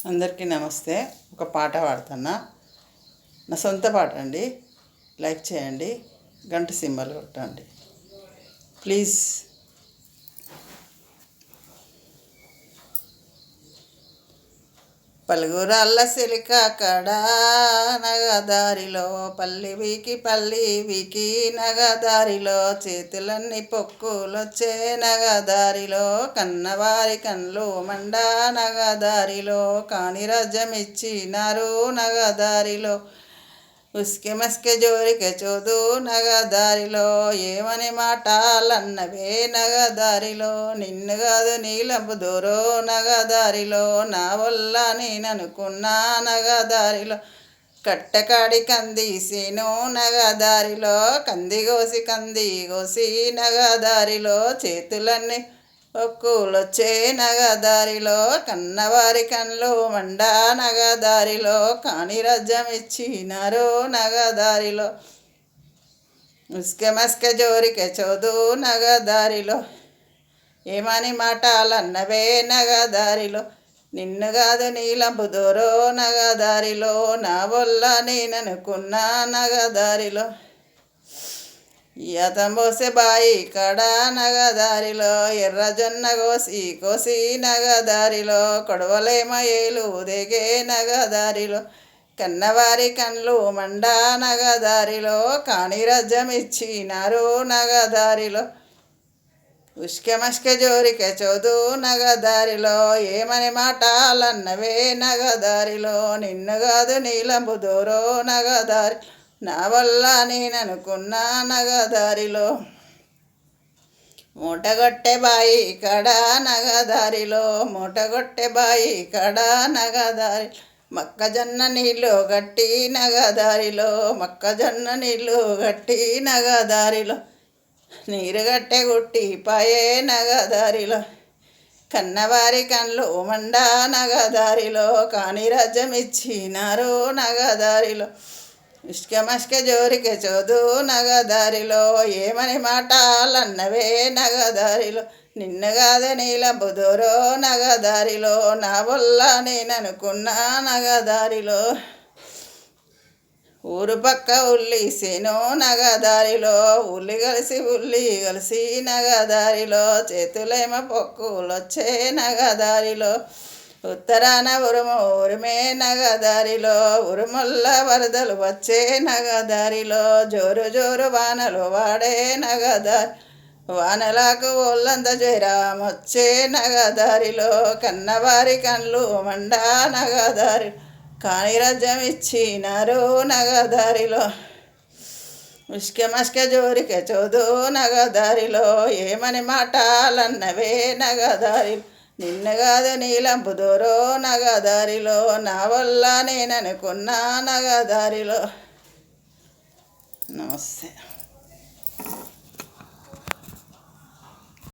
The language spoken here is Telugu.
అందరికీ నమస్తే. ఒక పాట పాడుతున్నా. నా సొంత పాట అండి. లైక్ చేయండి, గంట సింబల్ కొట్టండి ప్లీజ్. పలుగురాళ్ళ సిలిక కడా నగదారిలో పల్లి వీకి నగదారిలో చేతులన్నీ పొక్కులొచ్చే నగదారిలో కన్నవారి కళ్ళు మండా నగదారిలో కాని రాజ్యమిచ్చినారు నగదారిలో ఉస్కె మస్కె జోరికె చోదు నగదారిలో ఏమని మాటలన్నవే నగదారిలో నిన్ను కాదు నీలంపు దూరో నగదారిలో నా వల్ల నేననుకున్నా నగదారిలో కట్టకాడి కందీసేను నగదారిలో కంది కోసి నగదారిలో చేతులన్నీ ఒక్కులొచ్చే నగదారిలో కన్నవారి కళ్ళు మండా నగదారిలో కాని రాజ్యం ఇచ్చినారు నగదారిలో ఉస్కె మస్కె జోరికె చోదు నగదారిలో ఏమని మాటలన్నవే నగదారిలో నిన్ను కాదు నీలంపు దూరో నగదారిలో నా వల్ల నేననుకున్నా నగదారిలో ఈతంబోసే బాయి కడ నగదారిలో ఎర్రజొన్న కోసి నగదారిలో కొడవలేమ ఏలు దిగే నగదారిలో కన్నవారి కళ్ళు మండా నగదారిలో కాని రాజ్యం ఇచ్చినారు నగదారిలో ఉస్కె మస్కె జోరికె చోదు నగదారిలో ఏమని మాటలన్నవే నగదారిలో నిన్ను కాదు నీలంపు దూరో నగదారి నా వల్ల నేననుకున్నా నగదారిలో మూటగొట్టె బాయి కడ నగదారిలో మూటగొట్టె బాయి కడ నగదారి మొక్కజొన్న నీళ్ళు గట్టి నగదారిలో మొక్కజొన్న నీళ్ళు గట్టి నగదారిలో నీరు గట్టె గుట్టి పాయే నగదారిలో కన్నవారి కళ్ళు మండా నగదారిలో కాని రాజ్యం ఇచ్చినారు నగదారిలో ఉస్కె మస్కె జోరికె చోదు నగదారిలో ఏమని మాటలన్నవే నగదారిలో నిన్ను కాదు నీలంపు దూరో నగదారిలో నా వల్ల నేననుకున్నా నగదారిలో ఊరు పక్క ఉల్లిసేను నగదారిలో ఉల్లి కలిసి నగదారిలో చేతులేమ పొక్కులొచ్చే నగదారిలో ఉత్తరాన ఉరుమే నగదారిలో ఉరుముల్ల వరదలు వచ్చే నగదారిలో జోరు వానలు వాడే నగదారి వానలకు ఒళ్ళంత జ్వరమొచ్చే నగదారిలో కన్నవారి కళ్ళు మండా నగదారి కాని రాజ్యం ఇచ్చినారు నగదారిలో ఉస్కె మస్కె జోరికె చోదు నగదారిలో ఏమని మాటలన్నవే నగదారిలో నిన్ను కాదు నీలంపు దూరో నగదారిలో నా వల్ల నేననుకున్నా నగదారిలో. నమస్తే.